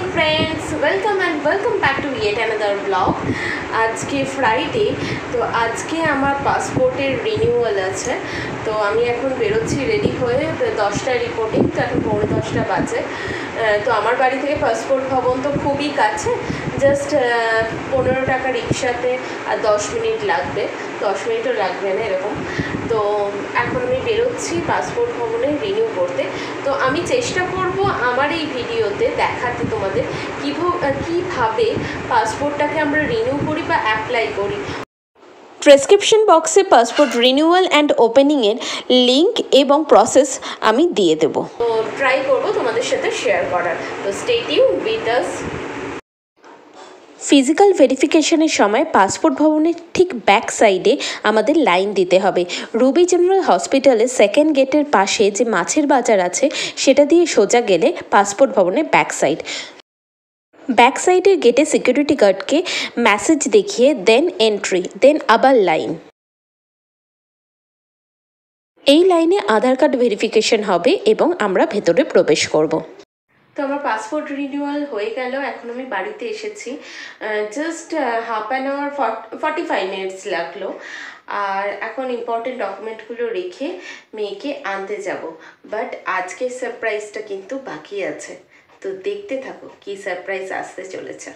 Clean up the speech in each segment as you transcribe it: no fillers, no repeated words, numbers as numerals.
morning friends, welcome back to yet another vlog. আজকে Friday, তো আজকে আমার পাসপোর্টের রিনিউয়াল আছে। তো আমি এখন বেরোচ্ছি রেডি হয়ে, 10টায় রিপোর্টিং, তো এখন 10:45 বাজে। তো আমার বাড়ি থেকে পাসপোর্ট ভবন তো খুবই কাছে, জাস্ট 15 টাকা রিক্সাতে আর 10 মিনিট লাগবে, 10 মিনিটও লাগবে না এরকম। তো এখন আমি বেরোচ্ছি পাসপোর্ট ভবনে রিনিউ করতে। তো আমি চেষ্টা করব আমার এই ভিডিওতে দেখাতে তোমাদের কীভাবে পাসপোর্টটাকে আমরা রিনিউ করি বা অ্যাপ্লাই করি। ডেসক্রিপশন বক্সে পাসপোর্ট রিনিউয়াল অ্যান্ড ওপেনিংয়ের লিঙ্ক এবং প্রসেস আমি দিয়ে দেবো। তো ট্রাই করব তোমাদের সাথে শেয়ার করার। তো stay tune with us. Physical ভেরিফিকেশনের সময় পাসপোর্ট ভবনের ঠিক ব্যাক সাইডে আমাদের লাইন দিতে হবে। রুবি জেনারেল হসপিটালের সেকেন্ড গেটের পাশে যে মাছের বাজার আছে সেটা দিয়ে সোজা গেলে পাসপোর্ট ভবনের ব্যাক সাইডের গেটে সিকিউরিটি গার্ডকে মেসেজ দেখিয়ে দেন এন্ট্রি, দেন আবার লাইন। এই লাইনে আধার কার্ড ভেরিফিকেশন হবে এবং আমরা ভেতরে প্রবেশ করব। তো আমার পাসপোর্ট রিনিউয়াল হয়ে গেল, এখন আমি বাড়িতে এসেছি। Just half an hour 45 minutes লাগলো। আর এখন ইম্পর্টেন্ট ডকুমেন্টগুলো রেখে মেয়েকে আনতে যাব। বাট আজকের সারপ্রাইজটা কিন্তু বাকি আছে, তো দেখতে থাকো কি সারপ্রাইজ আসতে চলেছে।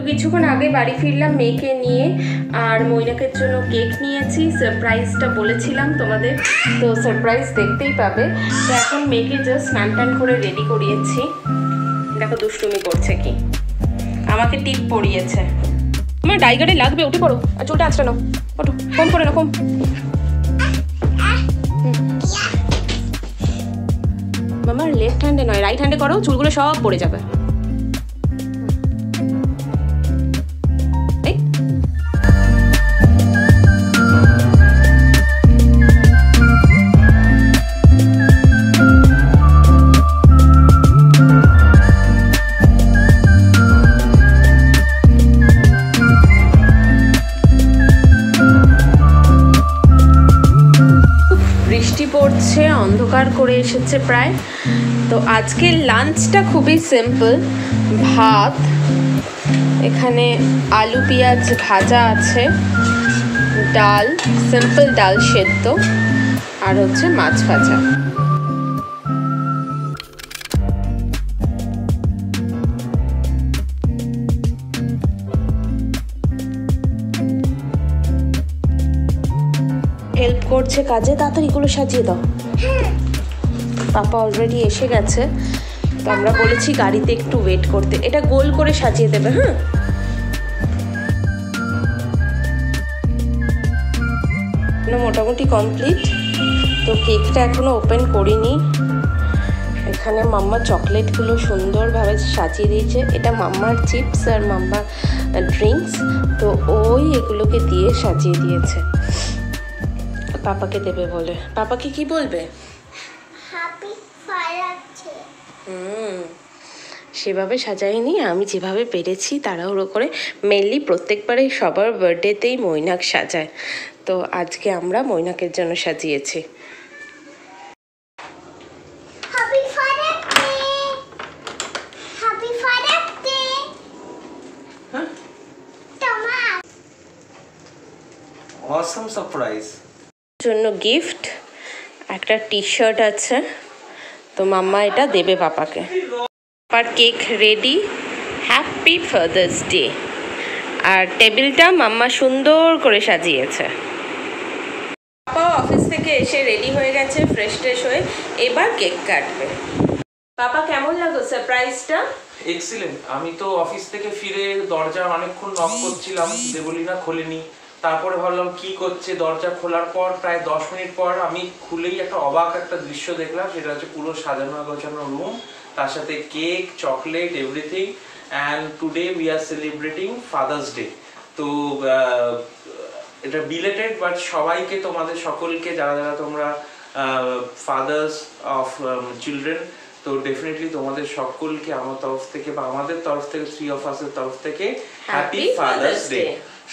কিছুক্ষণ আগে বাড়ি ফিরলাম মেয়েকে নিয়ে, আর মৈনাকের জন্য কেক নিয়েছি। সারপ্রাইজটা বলেছিলাম তোমাদের, তো সারপ্রাইজ দেখতেই পাবে। তো এখন মেয়েকে জাস্ট স্নান টান করে রেডি করিয়েছি। দেখো দুষ্টুমি করছে কি, আমাকে টিপ পরিয়েছে। আমার ডাইগারে লাগবে, উঠে পড়ো আর চুলটা আঁচড়ে নাও, ওঠো, কম করে নাও, কম। মামার লেফট হ্যান্ডে নয়, রাইট হ্যান্ডে করো, চুলগুলো সব পড়ে যাবে। পড়ছে, অন্ধকার করে এসেছে প্রায়। তো আজকের লাঞ্চটা খুবই সিম্পল, ভাত, এখানে আলু পেঁয়াজ ভাজা আছে, ডাল, সিম্পল ডাল সেদ্ধ, আর হচ্ছে মাছ ভাজা। হেল্প করছে কাজে, তাড়াতাড়ি এগুলো সাজিয়ে দাও। পাপা অলরেডি এসে গেছে, তো আমরা বলেছি গাড়িতে একটু ওয়েট করতে। এটা গোল করে সাজিয়ে দেবে। হ্যাঁ, মোটামুটি কমপ্লিট। তো কেকটা এখনো ওপেন করিনি। এখানে মাম্মা চকলেটগুলো সুন্দরভাবে সাজিয়ে দিয়েছে। এটা মাম্মার চিপস আর মাম্মার ড্রিঙ্কস, তো ওই এগুলোকে দিয়ে সাজিয়ে দিয়েছে পাপাকে দেবে বলে। পাপাকে কি বলবে? সেভাবে সাজাইনি, আমি যেভাবে পেরেছি তাড়াহুড়ো করে। মেনলি প্রত্যেকবারে সবার বার্থডেতেই মৈনাক সাজায়, তো আজকে আমরা মৈনাকের জন্য সাজিয়েছি। Awesome surprise. জন্য গিফট একটা টি শার্ট আছে, তো মাম্মা এটা দেবে পাপাকে। পাপার cake ready, happy father's day. আর টেবিলটা মাম্মা সুন্দর করে সাজিয়েছে। পাপা অফিস থেকে এসে রেডি হয়ে গেছে, ফ্রেশ হয়ে এবার কেক কাটবে। পাপা কেমন লাগলো সারপ্রাইজটা? এক্সিলেন্ট। আমি তো অফিস থেকে ফিরে দরজা অনেকক্ষণ নক করছিলাম, দেবলীনা খোলেনি। তারপরে ভাবলাম কি করছে, দরজা খোলার পর প্রায় 10 মিনিট পর আমি খুলেই একটা অবাক একটা দৃশ্য দেখলাম। সেটা হচ্ছে পুরো সাজানো গোছানো রুম, তার সাথে cake, chocolate, everything. And today we are celebrating father's day. তো এটা বিলেটেড, বাট সবাইকে, তোমাদের সকলকে, যারা যারা তোমরা ফাদার্স অফ চিলড্রেন, তো ডেফিনেটলি তোমাদের সকলকে আমার তরফ থেকে বা আমাদের তরফ থেকে, 3 of us এর তরফ থেকে happy father's day.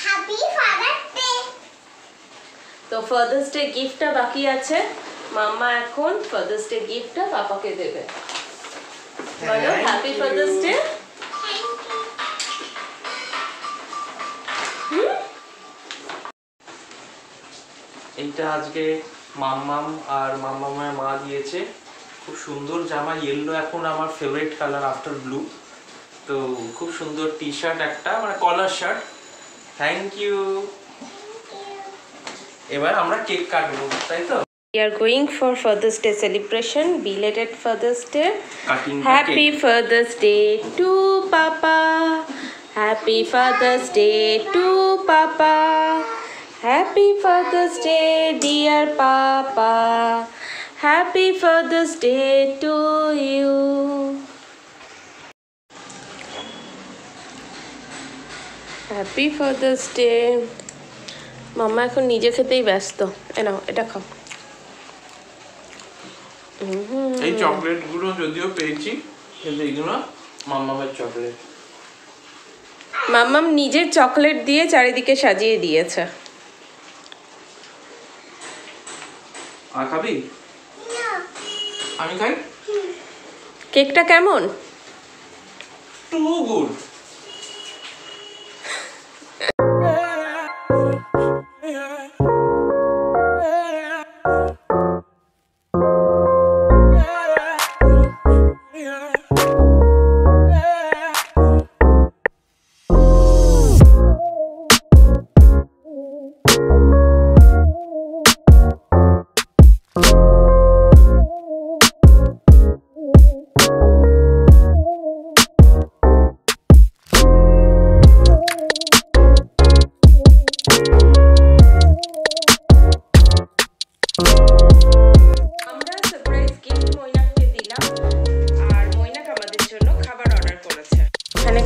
Happy father's day. তো ফাদার্স ডে গিফটটা বাকি আছে, মাম্মা এখন ফাদার্স ডে গিফটটা পাপাকে দেবে। বলো হ্যাপি ফাদার্স ডে। এইটা আজকে মাম্মাম আর মাম্মামের মা দিয়েছে, খুব সুন্দর জামা, ইয়েলো এখন আমার ফেভারিট কালার আফটার ব্লু। তো খুব সুন্দর টি শার্ট একটা, মানে কলার শার্ট। Thank you. এবার আমরা কেক কাটবো, তাই তো? We are going for Father's Day celebration. Belated Father's Day. Cutting Happy cake. Father's Day to Papa. Happy Father's Day to Papa. Happy Father's Day, dear Papa. Happy Father's Day to you. Happy Father's Day. মাম্মা এখন নিজে খেতেই ব্যস্ত। নাও এটা খাও। এই chocolate গুলো যদিও পেয়েছি, কিন্তু এইগুলো মাম্মামের চকলেট। মাম্মাম নিজের চকলেট দিয়ে চারিদিকে সাজিয়ে দিয়েছে। আর খাবি? আমি খাই। কেকটা কেমন? Two good.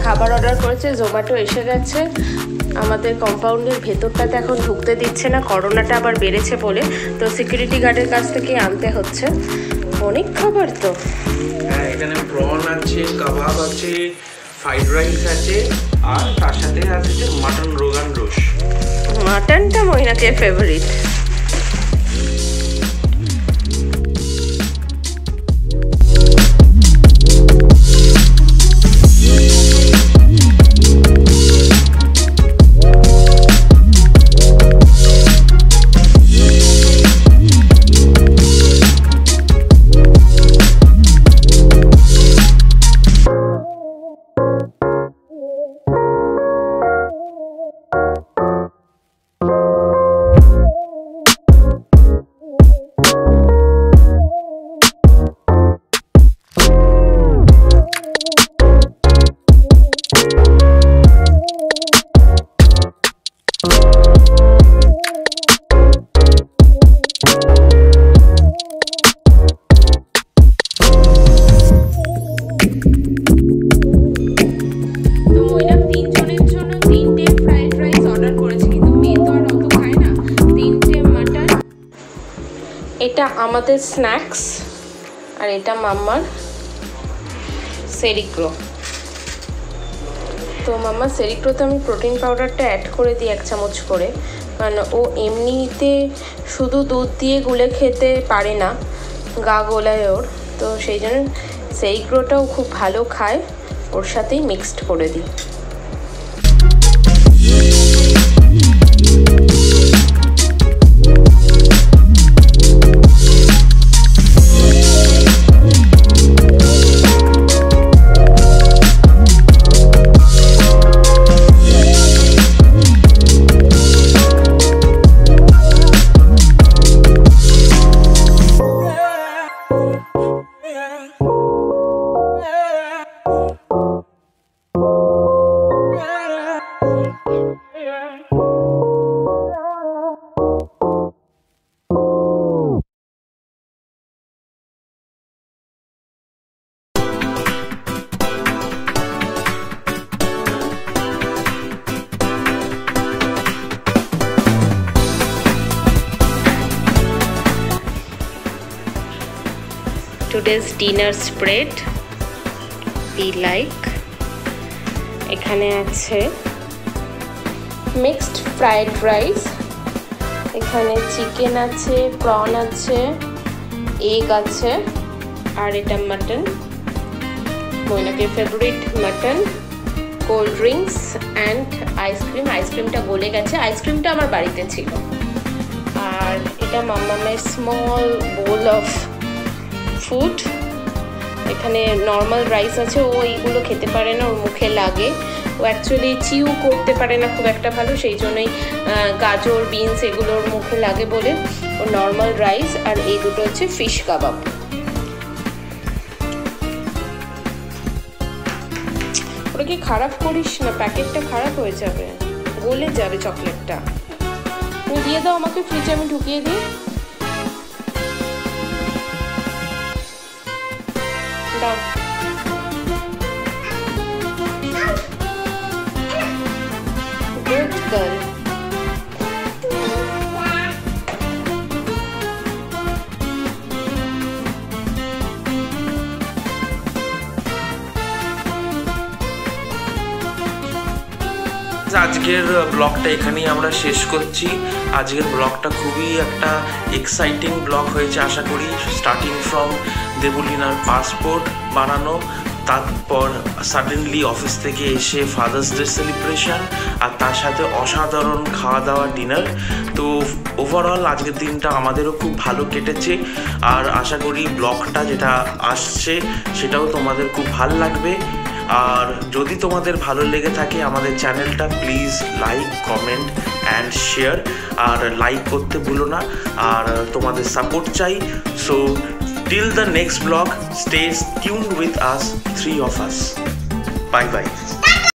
খাবার অর্ডার করেছে, জোম্যাটো এসে গেছে। আমাদের কম্পাউন্ডের ভেতরটাতে এখন ঢুকতে দিচ্ছে না, করোনাটা আবার বেড়েছে বলে, তো সিকিউরিটি গার্ডের কাছ থেকে আনতে হচ্ছে। অনেক খাবার তো। হ্যাঁ, এখানে প্রন আছে, কাবাব আছে, ফ্রাইড রাইস আছে, আর তার সাথে আছে মাটন রোগান রোশ। মাটনটা মইনাকের ফেভারিট। এটা আমাদের স্ন্যাক্স আর এটা মাম্মার সেরিক্রো। তো মাম্মার সেরিক্রোতে আমি প্রোটিন পাউডারটা অ্যাড করে দিই 1 চামচ করে, কারণ ও এমনিতে শুধু দুধ দিয়ে গুলে খেতে পারে না, গা গোলায় ওর, তো সেই জন্য সেরিক্রোটাও খুব ভালো খায়, ওর সাথেই মিক্সড করে দিই। Today's dinner spread we like. এখানে আছে মিক্সড ফ্রাইড রাইস এখানে চিকেন আছে, প্রন আছে, এগ আছে, আর এটা মাটন, মৈনাকের favourite mutton, cold drinks and ice cream. আইসক্রিমটা গলে গেছে, আইসক্রিমটা আমার বাড়িতে ছিল। আর এটা মাম্মামের স্মল বোল অফ ফুড। এখানে নর্মাল রাইস আছে, ও এইগুলো খেতে পারে না, ওর মুখে লাগে। ও অ্যাকচুয়ালি চিউ করতে পারে না খুব একটা ভালো, সেই জন্যই গাজর বিনস এগুলো ওর মুখে লাগে বলে ও নর্মাল রাইস। আর এই দুটো হচ্ছে ফিশ কাবাব। ওটা কি খারাপ করিস না, প্যাকেটটা খারাপ হয়ে যাবে, গলে যাবে চকলেটটা। তুমি দিয়ে দাও আমাকে ফ্রিজে, আমি ঢুকিয়ে দিই। দাও। Good girl. আজকের ব্লগটা এখানেই আমরা শেষ করছি। আজকের ব্লগটা খুবই একটা এক্সাইটিং ব্লগ হয়েছে আশা করি। স্টার্টিং ফ্রম দেবলীনার পাসপোর্ট বানানো, তারপর সাডেনলি অফিস থেকে এসে ফাদার্স ডে সেলিব্রেশন, আর তার সাথে অসাধারণ খাওয়া দাওয়া ডিনার। তো ওভারঅল আজকের দিনটা আমাদেরও খুব ভালো কেটেছে। আর আশা করি ব্লগটা যেটা আসছে সেটাও তোমাদের খুব ভালো লাগবে। আর যদি তোমাদের ভালো লেগে থাকে আমাদের চ্যানেলটা please like, comment and share. আর লাইক করতে ভুলো না, আর তোমাদের সাপোর্ট চাই। So till the next vlog, stay tuned with us, three of us. Bye bye.